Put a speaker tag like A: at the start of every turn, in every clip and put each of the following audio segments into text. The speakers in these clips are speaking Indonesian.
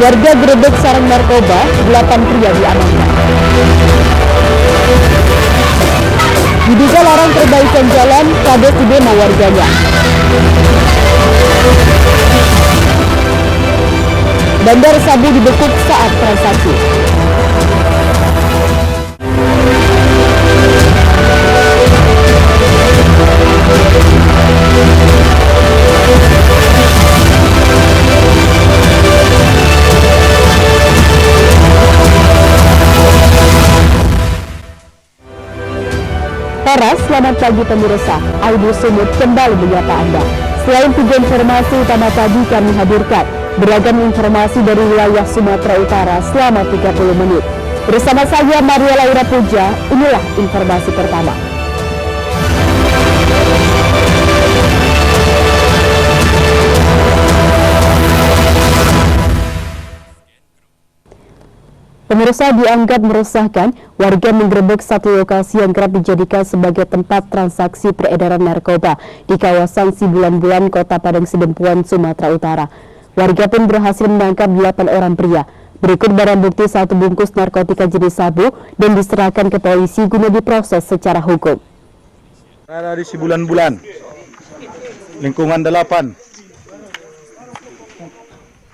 A: Warga gerebek sarang narkoba, 8 pria diamankan. Diduga larang perbaikan jalan, kades didemo warganya. Bandar sabu dibekuk saat transaksi. Selamat pagi pemirsa, Audio Sumut kembali menyapa Anda. Selain 3 informasi utama tadi kami hadirkan beragam informasi dari wilayah Sumatera Utara selama 30 menit. Bersama saya Maria Laura Puja, inilah informasi pertama. Pemirsa, dianggap meresahkan, warga menggerebek satu lokasi yang kerap dijadikan sebagai tempat transaksi peredaran narkoba di kawasan Sibulan-Bulan, Kota Padang Sidempuan, Sumatera Utara. Warga pun berhasil menangkap 8 orang pria. Berikut barang bukti 1 bungkus narkotika jenis sabu dan diserahkan ke polisi guna diproses secara hukum.
B: Ada di Sibulan-Bulan, lingkungan 8.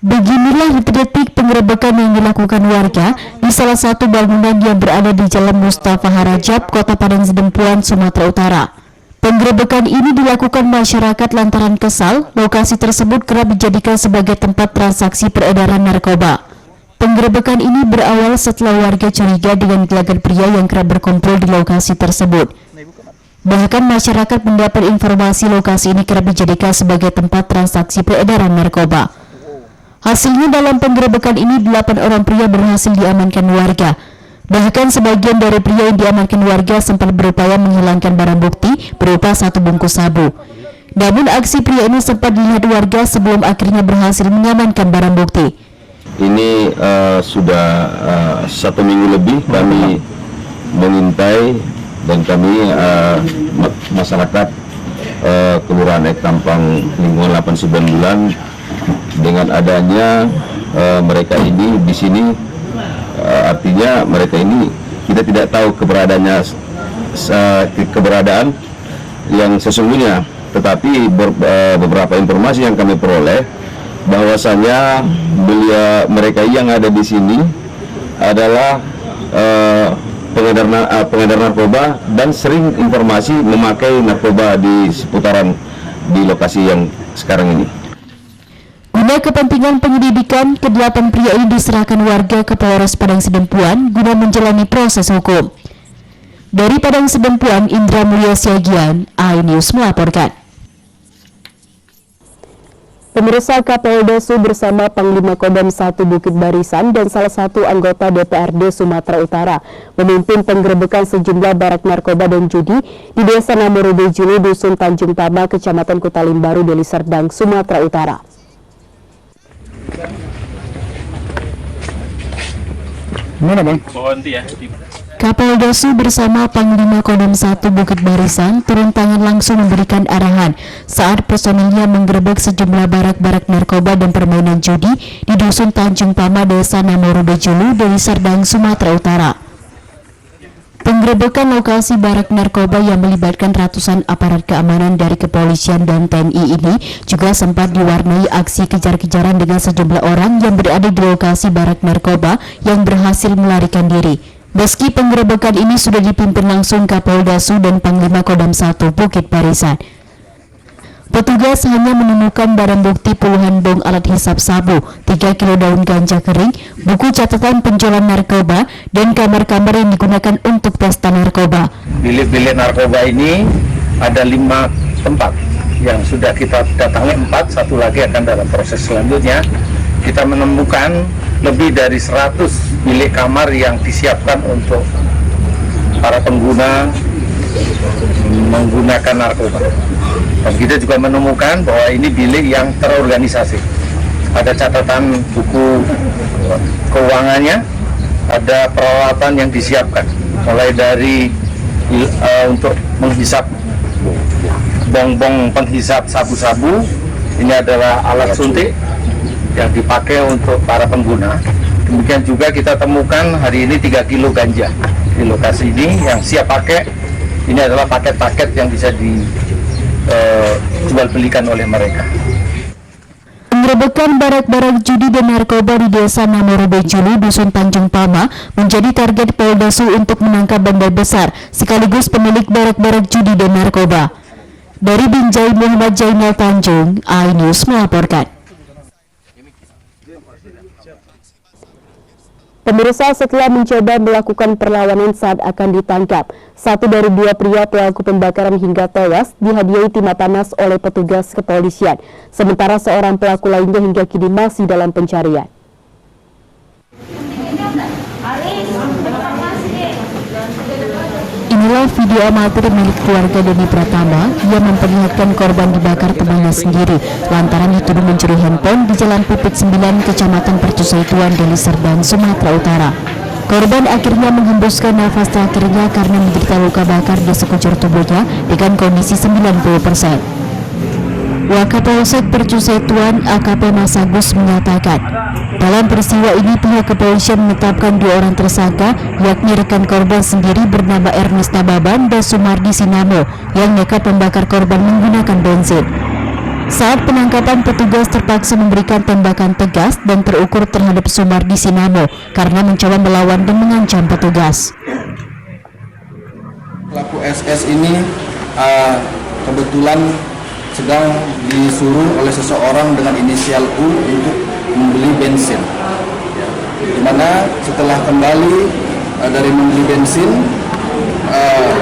A: Beginilah detik penggerebekan yang dilakukan warga di salah satu bangunan yang berada di Jalan Mustafa Harajab, Kota Padang Sidempuan, Sumatera Utara. Penggerebekan ini dilakukan masyarakat lantaran kesal lokasi tersebut kerap dijadikan sebagai tempat transaksi peredaran narkoba. Penggerebekan ini berawal setelah warga curiga dengan gelagat pria yang kerap berkumpul di lokasi tersebut. Bahkan masyarakat mendapat informasi lokasi ini kerap dijadikan sebagai tempat transaksi peredaran narkoba. Hasilnya dalam penggerebekan ini 8 orang pria berhasil diamankan warga. Bahkan sebagian dari pria yang diamankan warga sempat berupaya menghilangkan barang bukti berupa 1 bungkus sabu. Namun aksi pria ini sempat dilihat warga sebelum akhirnya berhasil mengamankan barang bukti.
C: Ini sudah 1 minggu lebih kami mengintai dan kami masyarakat Kelurahan Ek Tampang lingkungan 8 Bulan dengan adanya mereka ini di sini, artinya mereka ini kita tidak tahu keberadaan yang sesungguhnya, tetapi beberapa informasi yang kami peroleh bahwasanya mereka yang ada di sini adalah pengedar narkoba dan sering informasi memakai narkoba di seputaran di lokasi yang sekarang ini.
A: Guna kepentingan penyelidikan, ke-8 pria ini diserahkan warga ke Polres Padang Sidempuan guna menjalani proses hukum. Dari Padang Sidempuan, Indra Mulia Siagian, iNews melaporkan. Pemirsa, Kapolda Su bersama Panglima Kodam 1 Bukit Barisan dan salah satu anggota DPRD Sumatera Utara memimpin penggerebekan sejumlah barak narkoba dan judi di Desa Namorube Julu, Dusun Tanjung Tama, Kecamatan Kutalimbaru, Deli Serdang, Sumatera Utara.
B: Mana bang?
A: Kapolda Su bersama Panglima Kodam 1 Bukit Barisan turun tangan langsung memberikan arahan saat personilnya menggerebek sejumlah barak-barak narkoba dan permainan judi di Dusun Tanjung Tama, Desa Namorube Julu, Deli Serdang, Sumatera Utara. Penggerebekan lokasi barak narkoba yang melibatkan ratusan aparat keamanan dari kepolisian dan TNI ini juga sempat diwarnai aksi kejar-kejaran dengan sejumlah orang yang berada di lokasi barak narkoba yang berhasil melarikan diri. Meski penggerebekan ini sudah dipimpin langsung Kapolda Su dan Panglima Kodam 1 Bukit Barisan, petugas hanya menemukan barang bukti puluhan bong alat hisap sabu, 3 kilo daun ganja kering, buku catatan penjualan narkoba, dan kamar-kamar yang digunakan untuk pesta narkoba.
D: Bilik-bilik narkoba ini ada 5 tempat yang sudah kita datangi, 4, satu lagi akan dalam proses selanjutnya. Kita menemukan lebih dari 100 bilik kamar yang disiapkan untuk para pengguna menggunakan narkoba. Dan kita juga menemukan bahwa ini bilik yang terorganisasi. Ada catatan buku keuangannya, ada peralatan yang disiapkan, mulai dari untuk menghisap bong-bong penghisap sabu-sabu. Ini adalah alat suntik yang dipakai untuk para pengguna. Demikian juga kita temukan hari ini 3 kilo ganja di lokasi ini yang siap pakai. Ini adalah paket-paket yang bisa dijual belikan oleh mereka.
A: Penggerebekan barak-barak judi dan narkoba di Desa Namoro Bejulu, Dusun Tanjung Pama menjadi target Polda Sul untuk menangkap bandar besar sekaligus pemilik barak-barak judi dan narkoba. Dari Binjai, Muhammad Jainal Tanjung, iNews melaporkan. Pemirsa, setelah mencoba melakukan perlawanan saat akan ditangkap, satu dari dua pria pelaku pembakaran hingga tewas dihadiahi timah panas oleh petugas kepolisian, sementara seorang pelaku lainnya hingga kini masih dalam pencarian. Inilah video amatir milik keluarga Deni Pratama yang memperlihatkan korban dibakar temannya sendiri lantaran dituduh mencuri handphone di Jalan Pipit 9, Kecamatan Percusaituan, Deli Serdang, Sumatera Utara. Korban akhirnya menghembuskan nafas terakhirnya karena menderita luka bakar di sekujur tubuhnya dengan kondisi 90%. Wakapolsek Percusaituan AKP Mas Agus menyatakan, dalam peristiwa ini pihak kepolisian menetapkan 2 orang tersangka, yakni rekan korban sendiri bernama Ernest Nababan dan Sumardi Sinamo yang nekat membakar korban menggunakan bensin. Saat penangkapan, petugas terpaksa memberikan tembakan tegas dan terukur terhadap Sumardi Sinamo karena mencoba melawan dan mengancam petugas.
E: Pelaku SS ini kebetulan sedang disuruh oleh seseorang dengan inisial U untuk membeli bensin, di mana setelah kembali dari membeli bensin,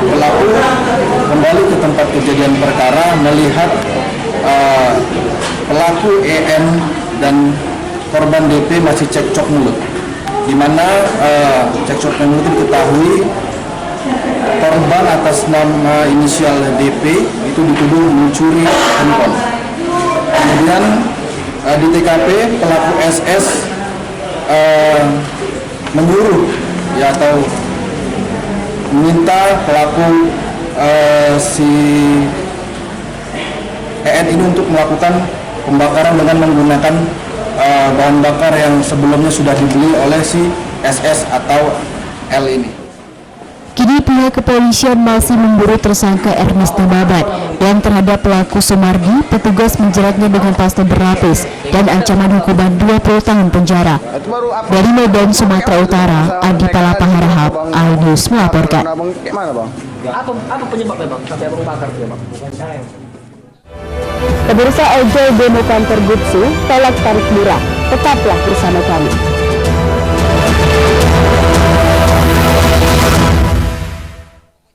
E: pelaku kembali ke tempat kejadian perkara melihat pelaku EM dan korban DP masih cekcok mulut, di mana cekcok mulut itu diketahui korban atas nama inisial DP itu dituduh mencuri handphone. Kemudian di TKP pelaku SS menyuruh atau meminta pelaku si EN ini untuk melakukan pembakaran dengan menggunakan bahan bakar yang sebelumnya sudah dibeli oleh si SS atau L ini.
A: Kini pihak kepolisian masih memburu tersangka Ernest Nababan dan terhadap pelaku Sumardi, petugas menjeratnya dengan pasal berlapis dan ancaman hukuman 20 tahun penjara. Dari Medan, Sumatera Utara, Adi Palapa Harahap, iNews melaporkan.
F: Apa penyebabnya bang? Sampai abang bakar tuh ya bang?
A: Pemirsa, ojol demo kantor Gupsu tolak tarif murah. Tetaplah bersama kami.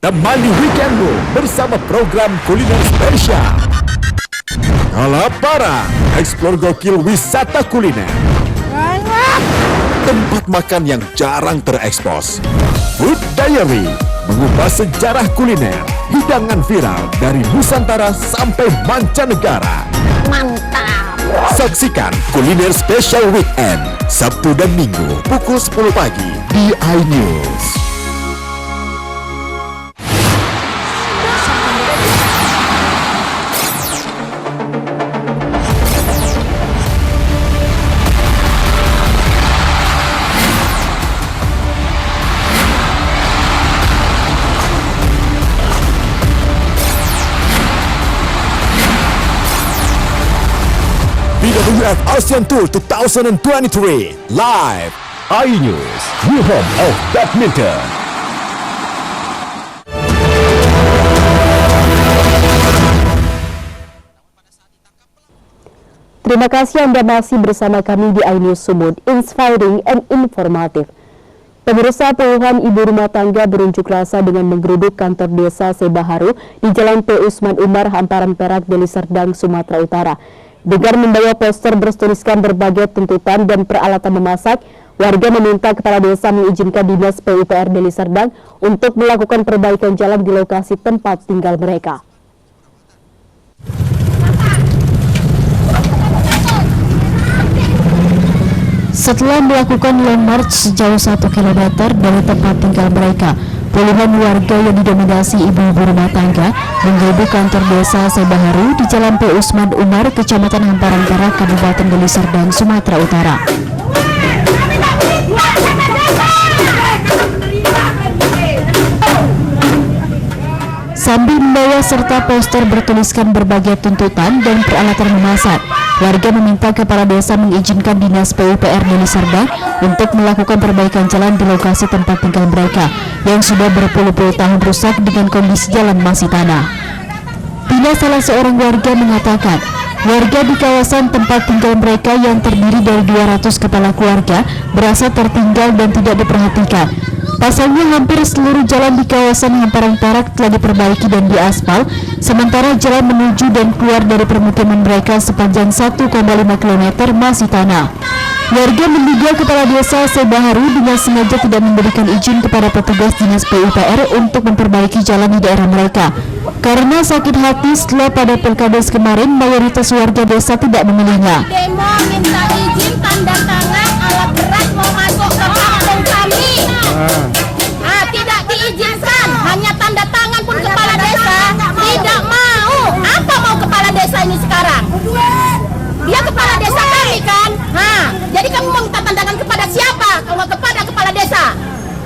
G: Temani weekendmu bersama program kuliner spesial. Kalaparan, eksplor gokil wisata kuliner. Tempat makan yang jarang terekspos. Food Diary, mengupas sejarah kuliner, hidangan viral dari Nusantara sampai mancanegara.
H: Mantap.
G: Saksikan kuliner spesial weekend, Sabtu dan Minggu pukul 10 pagi di iNews. BWF Asian Tour 2023 live iNews, new home of badminton.
A: Terima kasih Anda masih bersama kami di iNews Sumut, inspiring and informative. Pemirsa, puluhan ibu rumah tangga berunjuk rasa dengan menggeruduk kantor desa Sebaharu di Jalan P. Usman Umar, Hamparan Perak, Deli Serdang, Sumatera Utara. Dengan membawa poster bertuliskan berbagai tuntutan dan peralatan memasak, warga meminta kepala desa mengizinkan Dinas PUPR Deli Serdang untuk melakukan perbaikan jalan di lokasi tempat tinggal mereka. Setelah melakukan long march sejauh 1 km dari tempat tinggal mereka, puluhan warga yang didominasi ibu-ibu rumah tangga menggerebek kantor desa Sebaharu di Jalan P. Usman Umar, Kecamatan Hamparan Barat, Kabupaten Deli Serdang, Sumatera Utara. Sambil membawa serta poster bertuliskan berbagai tuntutan dan peralatan memasak, warga meminta kepala desa mengizinkan Dinas PUPR Deli Serdang untuk melakukan perbaikan jalan di lokasi tempat tinggal mereka yang sudah berpuluh-puluh tahun rusak dengan kondisi jalan masih tanah. Bila salah seorang warga mengatakan, warga di kawasan tempat tinggal mereka yang terdiri dari 200 kepala keluarga berasa tertinggal dan tidak diperhatikan. Pasalnya hampir seluruh jalan di kawasan Hamparan Barat telah diperbaiki dan diaspal, sementara jalan menuju dan keluar dari permukiman mereka sepanjang 1,5 km masih tanah. Warga menduga kepala desa Sebaharu dengan sengaja tidak memberikan izin kepada petugas Dinas PUPR untuk memperbaiki jalan di daerah mereka. Karena sakit hati setelah pada Pilkades kemarin mayoritas warga desa tidak memilihnya.
H: Demo minta izin tanda tangan alat berat mau masuk ke kampung kami. Tidak diizinkan, hanya tanda tangan pun kepala desa tidak mau. Apa mau kepala desa ini sekarang? Dia kepala desa kami kan? Jadi kamu mau minta tanda tangan kepada siapa? Kalau kepada kepala desa.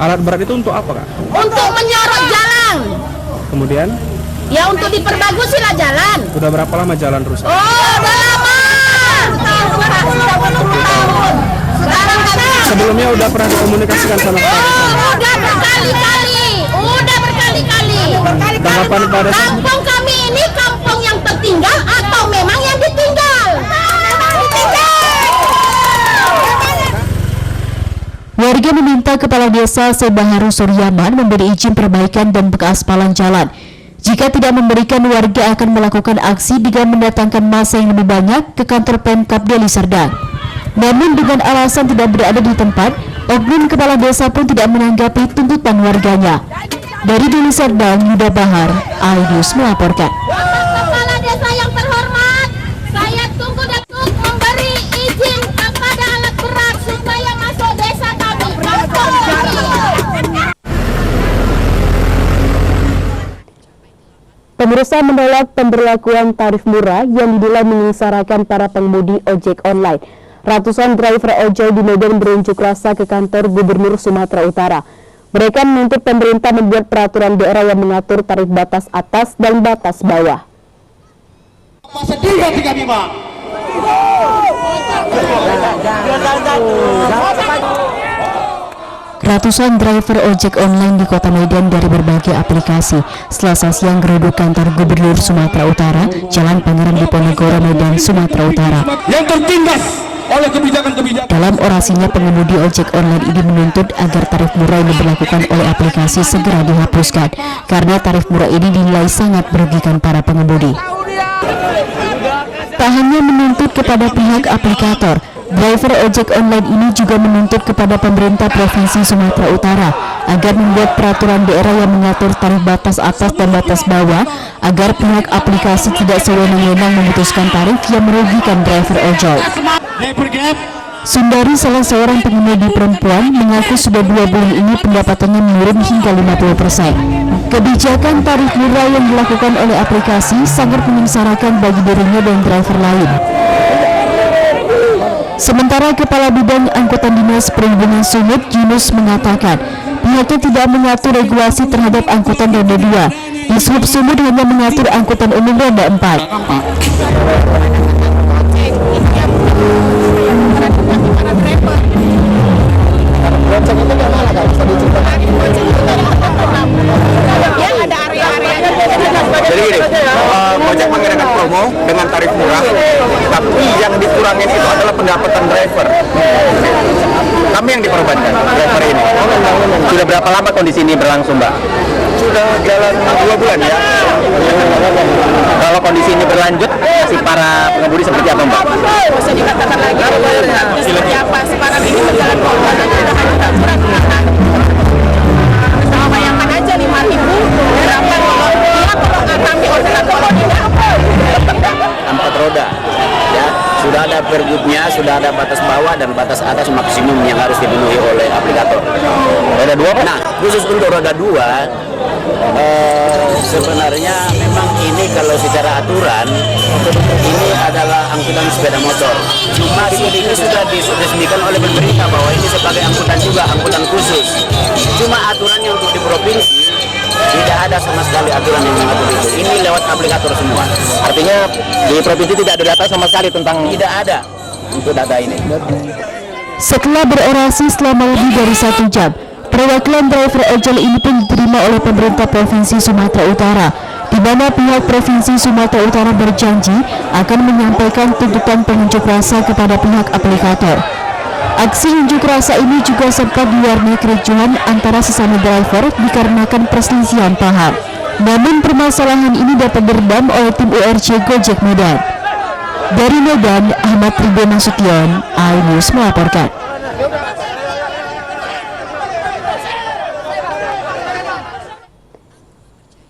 F: Alat berat itu untuk apa, Kak?
H: Untuk menyorot jalan.
F: Kemudian?
H: Ya untuk diperbagusi lah jalan.
F: Sudah berapa lama jalan rusak?
H: Oh, udah lama. Sudah 20 tahun. Sekarang kami.
F: Sebelumnya udah pernah dikomunikasikan sama kepala desa?
H: Udah berkali-kali.
F: Tanggapan pada
H: Kampung kami ini kampung yang tertinggal atau memang yang ditinggal?
A: Warga meminta kepala desa Sebaharu Suryaman memberi izin perbaikan dan pengaspalan jalan. Jika tidak memberikan, warga akan melakukan aksi dengan mendatangkan massa yang lebih banyak ke kantor Pemkab Deli Serdang. Namun dengan alasan tidak berada di tempat, oknum kepala desa pun tidak menanggapi tuntutan warganya. Dari Deli Serdang, Yuda Bahar, iNews melaporkan.
H: Kepala desa yang terhormat, saya tunggu datuk memberi izin kepada alat berat supaya masuk desa kami.
A: Pemirsa menolak pemberlakuan tarif murah yang dinilai menyengsarakan para pengemudi ojek online. Ratusan driver ojol di Medan berunjuk rasa ke kantor Gubernur Sumatera Utara. Mereka menuntut pemerintah membuat peraturan daerah yang mengatur tarif batas atas dan batas bawah. Ratusan driver ojek online di Kota Medan dari berbagai aplikasi Selasa siang geruduk kantor Gubernur Sumatera Utara, Jalan Pangeran Diponegoro, Medan, Sumatera Utara.
E: Yang tertindas oleh kebijakan-kebijakan.
A: Dalam orasinya, pengemudi ojek online ini menuntut agar tarif murah yang diberlakukan oleh aplikasi segera dihapuskan karena tarif murah ini dinilai sangat merugikan para pengemudi. Tak hanya menuntut kepada pihak aplikator, driver ojek online ini juga menuntut kepada pemerintah Provinsi Sumatera Utara agar membuat peraturan daerah yang mengatur tarif batas atas dan batas bawah agar pihak aplikasi tidak sewenang-wenang memutuskan tarif yang merugikan driver ojol. Sundari, salah seorang pengemudi perempuan, mengaku sudah 2 bulan ini pendapatannya menurun hingga 50%. Kebijakan tarif murah yang dilakukan oleh aplikasi sangat menyengsarakan bagi dirinya dan driver lain. Sementara Kepala Bidang Angkutan Dinas Perhubungan Sumut, Yunus, mengatakan pihaknya tidak mengatur regulasi terhadap angkutan roda 2. Di Sumut hanya mengatur angkutan umum roda 4.
I: Jadi gini, Gojek mengadakan promo dengan tarif murah, tapi yang dikurangin itu adalah pendapatan driver. Kami yang dikorbankan, driver ini. Sudah berapa lama kondisi ini berlangsung, Mbak? Sudah jalan 2 bulan ya. Kalau kondisi ini berlanjut, nasib para pengemudi seperti apa, Mbak?
H: Bisa dikatakan lagi seperti apa sekarang ini berjalan korban dan kita surat sama bayangkan aja 5.000 berapa kalau kami orderan kalau tidak
I: 4 roda ya, sudah ada pergubnya, sudah ada batas bawah dan batas atas batas maksimum yang harus dipenuhi oleh aplikator. Roda 2? Nah, khusus untuk roda 2 sebenarnya memang ini kalau secara aturan ini adalah angkutan sepeda motor. Cuma ini sudah diresmikan oleh pemerintah bahwa ini sebagai angkutan juga, angkutan khusus. Cuma aturannya untuk di provinsi tidak ada sama sekali aturan yang mengatur itu. Ini lewat aplikator semua. Artinya di provinsi tidak ada data sama sekali tentang, tidak ada untuk data ini.
A: Setelah berorasi selama lebih dari 1 jam, perwakilan driver ojol ini pun diterima oleh pemerintah Provinsi Sumatera Utara, di mana pihak Provinsi Sumatera Utara berjanji akan menyampaikan tuntutan pengunjuk rasa kepada pihak aplikator. Aksi unjuk rasa ini juga sempat diwarnai kericuhan antara sesama driver dikarenakan perselisihan paham. Namun permasalahan ini dapat diredam oleh tim URC Gojek Medan. Dari Medan, Ahmad Ridho Nasution, iNews melaporkan.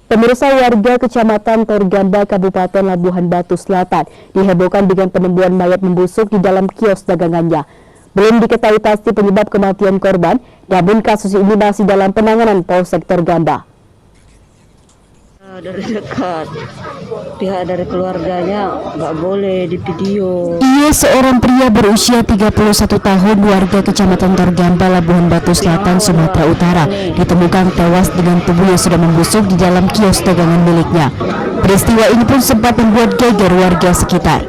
A: Pemirsa, warga Kecamatan Torgamba, Kabupaten Labuhan Batu Selatan dihebohkan dengan penemuan mayat membusuk di dalam kios dagangannya. Belum diketahui pasti penyebab kematian korban, namun kasus ini masih dalam penanganan Polsek Torgamba.
J: Dari dekat, pihak dari keluarganya nggak boleh di video.
A: Ia seorang pria berusia 31 tahun warga Kecamatan Torgamba, Labuhan Batu Selatan, Sumatera Utara, ditemukan tewas dengan tubuh yang sudah membusuk di dalam kios dagangan miliknya. Peristiwa ini pun sempat membuat geger warga sekitar.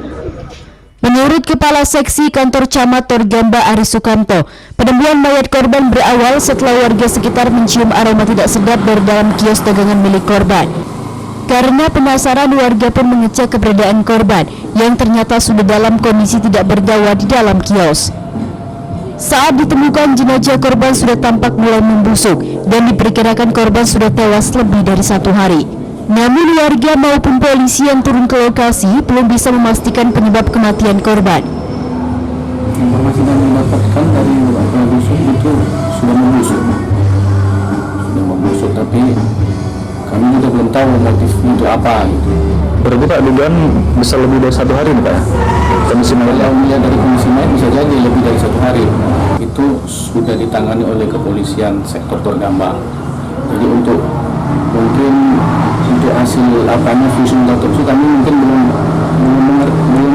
A: Menurut Kepala Seksi Kantor Camat Torgamba Aris Sukanto, penemuan mayat korban berawal setelah warga sekitar mencium aroma tidak sedap dari dalam kios dagangan milik korban. Karena penasaran, warga pun mengecek keberadaan korban yang ternyata sudah dalam kondisi tidak bernyawa di dalam kios. Saat ditemukan, jenazah korban sudah tampak mulai membusuk dan diperkirakan korban sudah tewas lebih dari 1 hari. Namun warga maupun polisi yang turun ke lokasi belum bisa memastikan penyebab kematian korban.
E: Informasi yang didapatkan dari warga dusun itu sudah membusuk, tapi kami juga belum tahu motifnya itu apa gitu.
B: Berarti Pak, dugaan bisa lebih dari 1 hari nih Pak ya? Kondisi mayat?
E: Kalau melihat dari kondisi mayat bisa jadi lebih dari 1 hari. Itu sudah ditangani oleh kepolisian sektor Torgamba. Jadi untuk hasil apanya visum autopsi kami mungkin belum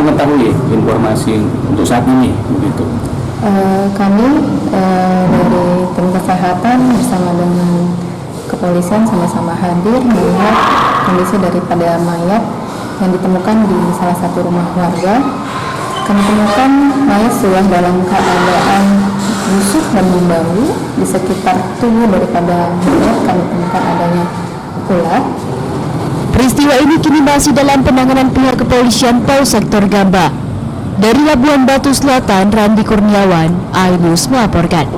E: mengetahui informasi untuk saat ini begitu.
K: Kami dari tim kesehatan bersama dengan kepolisian sama-sama hadir melihat kondisi daripada mayat yang ditemukan di salah satu rumah warga. Kami temukan mayat sudah dalam keadaan busuk dan membau. Di sekitar tubuh daripada mayat kami temukan adanya ulat.
A: Peristiwa ini kini masih dalam penanganan pihak kepolisian Polsek Torgamba. Dari Labuhan Batu Selatan, Randi Kurniawan, iNews melaporkan.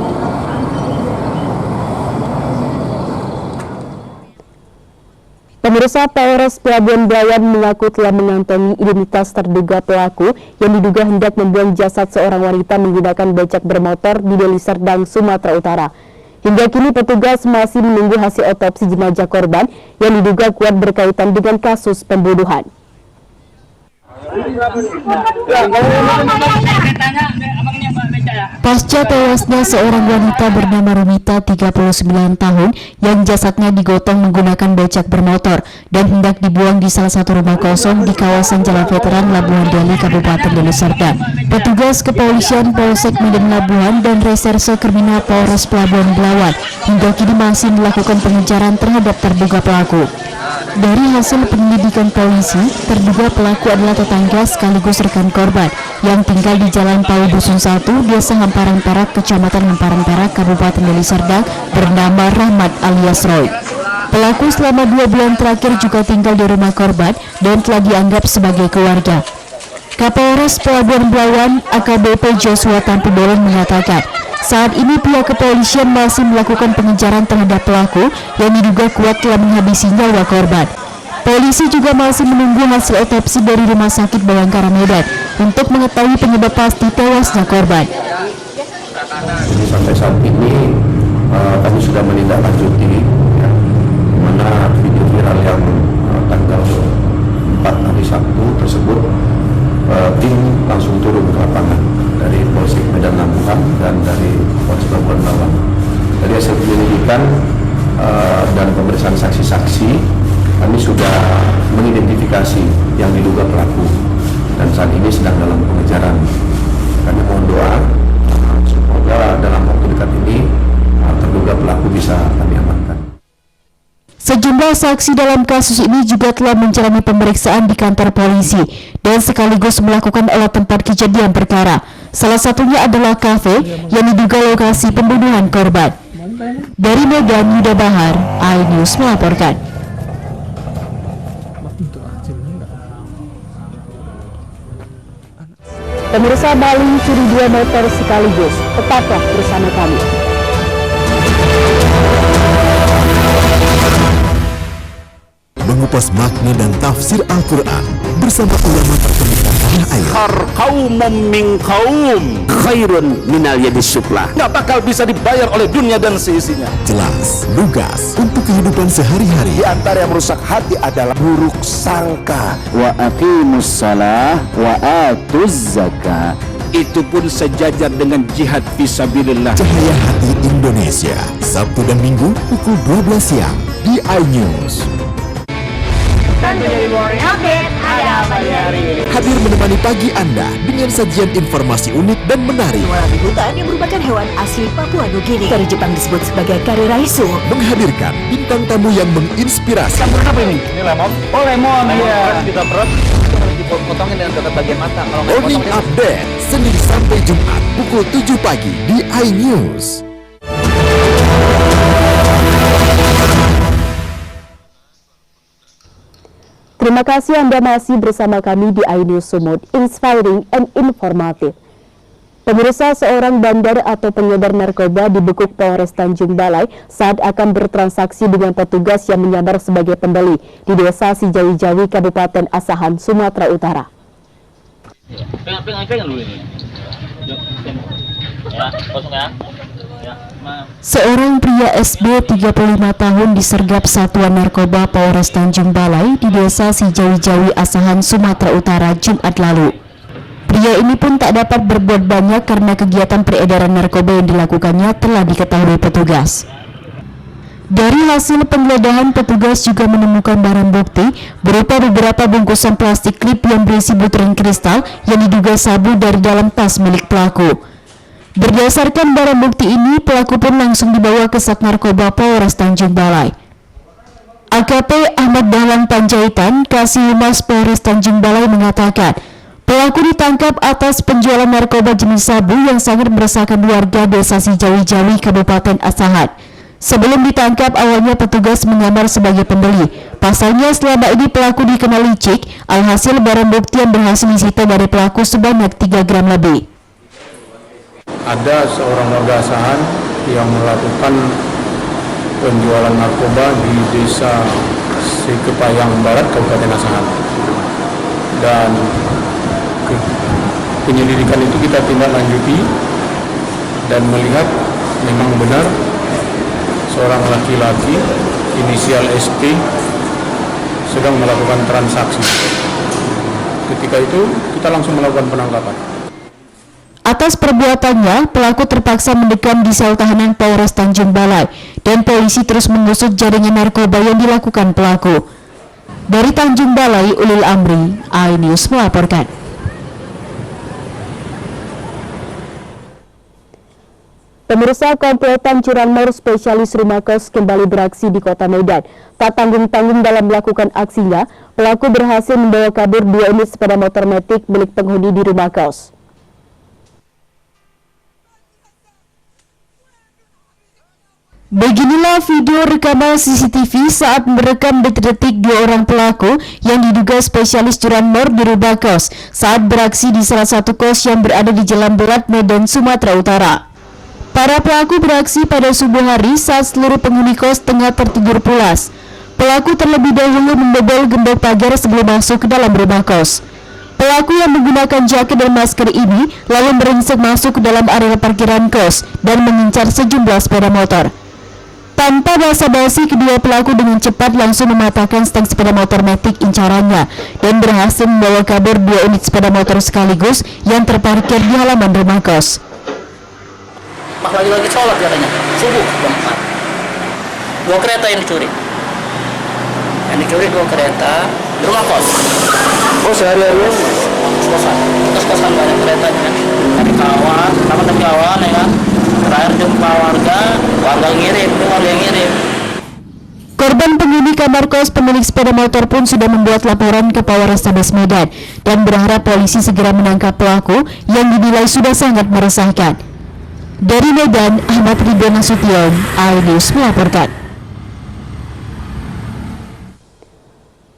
A: Pemirsa, Polres Pelabuhan Belawan mengaku telah mengantongi identitas terduga pelaku yang diduga hendak membuang jasad seorang wanita menggunakan becak bermotor di Deli Serdang, Sumatera Utara. Hingga kini petugas masih menunggu hasil otopsi jenazah korban yang diduga kuat berkaitan dengan kasus pembunuhan. Pasca tewasnya seorang wanita bernama Rumita, 39 tahun, yang jasadnya digotong menggunakan becak bermotor dan hendak dibuang di salah satu rumah kosong di kawasan Jalan Veteran Labuhan Deli, Kabupaten Deli Serdang. Petugas kepolisian Polsek Medan Labuhan dan Reserse Kriminal Polres Pelabuhan Belawan hingga kini masih melakukan pengejaran terhadap terduga pelaku. Dari hasil penyelidikan polisi, terduga pelaku adalah tetangga sekaligus rekan korban yang tinggal di Jalan Pau Dusun 1, Desa Hamparan Perak, Kecamatan Hamparan Perak, Kabupaten Deli Serdang, bernama Rahmat alias Roy. Pelaku selama 2 bulan terakhir juga tinggal di rumah korban dan telah dianggap sebagai keluarga. Kapolres Pelabuhan Belawan AKBP Joshua Tampibolen mengatakan, saat ini pihak kepolisian masih melakukan pengejaran terhadap pelaku yang diduga kuat telah menghabisi nyawa korban. Polisi juga masih menunggu hasil otopsi dari Rumah Sakit Bayangkara Medan untuk mengetahui penyebab pasti tewasnya korban.
C: Sampai saat ini kami sudah menindaklanjuti mana video viral yang tanggal 4 hari Sabtu tersebut
E: tim langsung turun ke lapangan dari Polsek Medan Lampung dan dari Polsek Labuan Bawang. Dari hasil penyelidikan dan pemeriksaan saksi-saksi, kami sudah mengidentifikasi yang diduga pelaku dan saat ini sedang dalam pengejaran. Kami mohon doa semoga dalam waktu dekat ini terduga pelaku bisa kami amankan.
A: Sejumlah saksi dalam kasus ini juga telah menjalani pemeriksaan di kantor polisi dan sekaligus melakukan olah tempat kejadian perkara. Salah satunya adalah kafe yang diduga lokasi pembunuhan korban. Dari Medan, Yuda Bahar, iNews melaporkan. Pemirsa Bali curi 2 motor sekaligus, tetaplah bersama kami.
G: Mengupas makna dan tafsir Al-Quran bersama ulama terkemuka tanah air.
I: Kaumum min kaum khairun minal yadis syuklah. Nggak bakal bisa dibayar oleh dunia dan seisinya.
G: Jelas, lugas untuk kehidupan sehari-hari.
I: Di antara yang merusak hati adalah buruk sangka. Wa aqimus salah wa atuz zakah. Itu pun sejajar dengan jihad fisabilillah.
G: Cahaya Hati Indonesia, Sabtu dan Minggu pukul 12 siang di iNews. Hadir menemani pagi Anda dengan sajian informasi unik dan menarik.
L: Hutan yang merupakan hewan asli Papua Nugini. Dari Jepang disebut sebagai kare raisu.
G: Menghadirkan bintang tamu yang menginspirasi.
F: Campur apa ini? Ini lemon. Oh lemon, iya. Kita perut, potongin dengan dekat bagian mata. Kalau nggak
G: Morning
F: potong,
G: Update, Senin sampai Jumat pukul 7 pagi di iNews.
A: Terima kasih Anda masih bersama kami di iNews Sumut, inspiring and informative. Pemirsa, seorang bandar atau pengedar narkoba dibekuk Polres Tanjung Balai saat akan bertransaksi dengan petugas yang menyamar sebagai pembeli di Desa Sijawi-Jawi, Kabupaten Asahan, Sumatera Utara.
F: Pegang dulu ini. Ya, kosong ya.
A: Seorang pria SB 35 tahun disergap Satuan Narkoba Polres Tanjung Balai di Desa Sijawi-Jawi, Asahan, Sumatera Utara, Jumat lalu. Pria ini pun tak dapat berbuat banyak karena kegiatan peredaran narkoba yang dilakukannya telah diketahui petugas. Dari hasil penggeledahan, petugas juga menemukan barang bukti berupa beberapa bungkusan plastik klip yang berisi butiran kristal yang diduga sabu dari dalam tas milik pelaku. Berdasarkan barang bukti ini, pelaku pun langsung dibawa ke Sat Narkoba Polres Tanjung Balai. AKP Ahmad Dahlan Panjaitan, Kasih Humas Polres Tanjung Balai mengatakan, pelaku ditangkap atas penjualan narkoba jenis sabu yang sangat meresahkan warga Desa Sijawi-Jawi, Kabupaten Asahan. Sebelum ditangkap, awalnya petugas menyamar sebagai pembeli. Pasalnya selama ini pelaku dikenal licik, alhasil barang bukti yang berhasil disita dari pelaku sebanyak 3 gram lebih.
E: Ada seorang warga Asahan yang melakukan penjualan narkoba di Desa Sikepayang Barat, Kabupaten Asahan. Dan penyelidikan itu kita tindak lanjuti dan melihat memang benar seorang laki-laki inisial SP sedang melakukan transaksi. Ketika itu kita langsung melakukan penangkapan.
A: Atas perbuatannya, pelaku terpaksa mendekam di sel tahanan Polres Tanjung Balai dan polisi terus mengusut jaringan narkoba yang dilakukan pelaku. Dari Tanjung Balai, Ulil Amri, iNews melaporkan. Pemirsa, komplotan curanmor spesialis rumah kos kembali beraksi di Kota Medan. Tak tanggung-tanggung dalam melakukan aksinya, pelaku berhasil membawa kabur 2 unit sepeda motor metik milik penghuni di rumah kos. Beginilah video rekaman CCTV saat merekam detik-detik 2 orang pelaku yang diduga spesialis curanmor di rumah kos saat beraksi di salah satu kos yang berada di Jalan Berat, Medan, Sumatera Utara. Para pelaku beraksi pada subuh hari saat seluruh penghuni kos tengah tertidur pulas. Pelaku terlebih dahulu membobol gembok pagar sebelum masuk ke dalam rumah kos. Pelaku yang menggunakan jaket dan masker ini lalu meringsek masuk ke dalam area parkiran kos dan mengincar sejumlah sepeda motor. Tanpa basa-basi, kedua pelaku dengan cepat langsung mematahkan stang sepeda motor Matic incarannya dan berhasil membawa kabur 2 unit sepeda motor sekaligus yang terparkir di halaman rumah kos.
F: Pas lagi sholat katanya, subuh jam 4. 2 kereta yang dicuri. Yang dicuri 2 kereta di rumah kos.
B: Oh, sehari-hari
F: Kos-kosan banyak keretanya kan. Dari kawan, sama dari kawan ya kan. Terakhir jumpa warga ngirim, itu warga yang ngirim.
A: Korban penghuni kamar kos pemilik sepeda motor pun sudah membuat laporan ke Polrestabes Medan dan berharap polisi segera menangkap pelaku yang dinilai sudah sangat meresahkan. Dari Medan, Ahmad Ridwan Nasution, iNews melaporkan.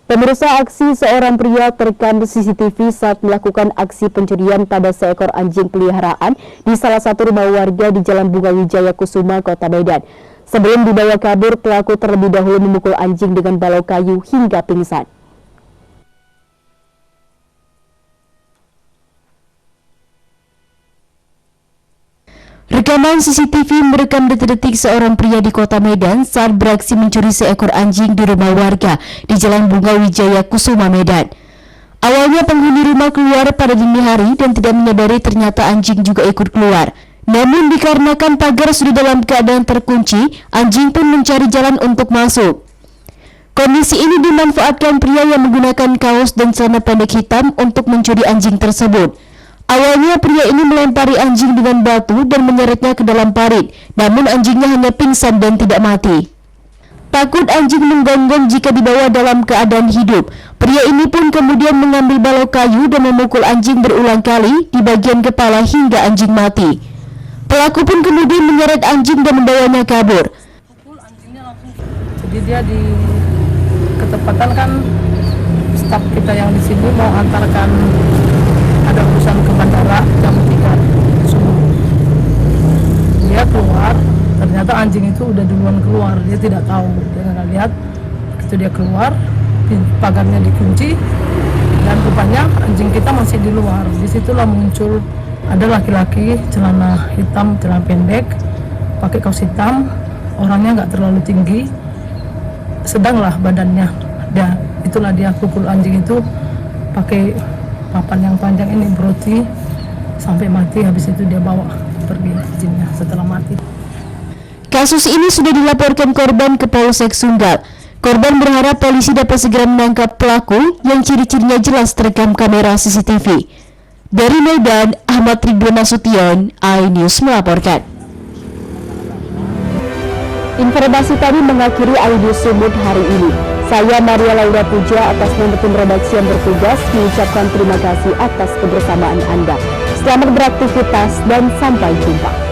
A: Pemirsa, aksi seorang pria terekam CCTV saat melakukan aksi pencurian pada seekor anjing peliharaan di salah satu rumah warga di Jalan Bunga Wijaya Kusuma, Kota Medan. Sebelum dibawa kabur, pelaku terlebih dahulu memukul anjing dengan balok kayu hingga pingsan. Rekaman CCTV merekam detik-detik seorang pria di Kota Medan saat beraksi mencuri seekor anjing di rumah warga di Jalan Bunga Wijaya Kusuma, Medan. Awalnya penghuni rumah keluar pada dini hari dan tidak menyadari ternyata anjing juga ikut keluar. Namun dikarenakan pagar sudah dalam keadaan terkunci, anjing pun mencari jalan untuk masuk. Kondisi ini dimanfaatkan pria yang menggunakan kaos dan celana pendek hitam untuk mencuri anjing tersebut. Awalnya pria ini melempari anjing dengan batu dan menyeretnya ke dalam parit, namun anjingnya hanya pingsan dan tidak mati. Takut anjing menggonggong jika dibawa dalam keadaan hidup, pria ini pun kemudian mengambil balok kayu dan memukul anjing berulang kali di bagian kepala hingga anjing mati. Pelaku pun kemudian menyeret anjing dan membawanya kabur.
M: Jadi dia di ketepatan kan staf kita yang di sini mau antarkan ada urusan ke bandara jam 3 subuh. Dia keluar, ternyata anjing itu udah duluan keluar, dia tidak tahu, dia nggak lihat. Begitu dia keluar, pagarnya dikunci dan rupanya anjing kita masih di luar. Disitulah muncul ada laki-laki celana hitam, celana pendek, pakai kaos hitam, orangnya nggak terlalu tinggi, sedanglah badannya. Itulah dia pukul anjing itu pakai papan yang panjang ini, broti, sampai mati. Habis itu dia bawa pergi anjingnya setelah mati.
A: Kasus ini sudah dilaporkan korban ke Polsek Sunggal. Korban berharap polisi dapat segera menangkap pelaku yang ciri-cirinya jelas terekam kamera CCTV. Dari Medan, Ahmad Ridwan Nasution, iNews melaporkan. Informasi tadi mengakhiri iNews Sumut hari ini. Saya Maria Laura Puja atas nama tim redaksi yang bertugas mengucapkan terima kasih atas kebersamaan Anda. Selamat beraktivitas dan sampai jumpa.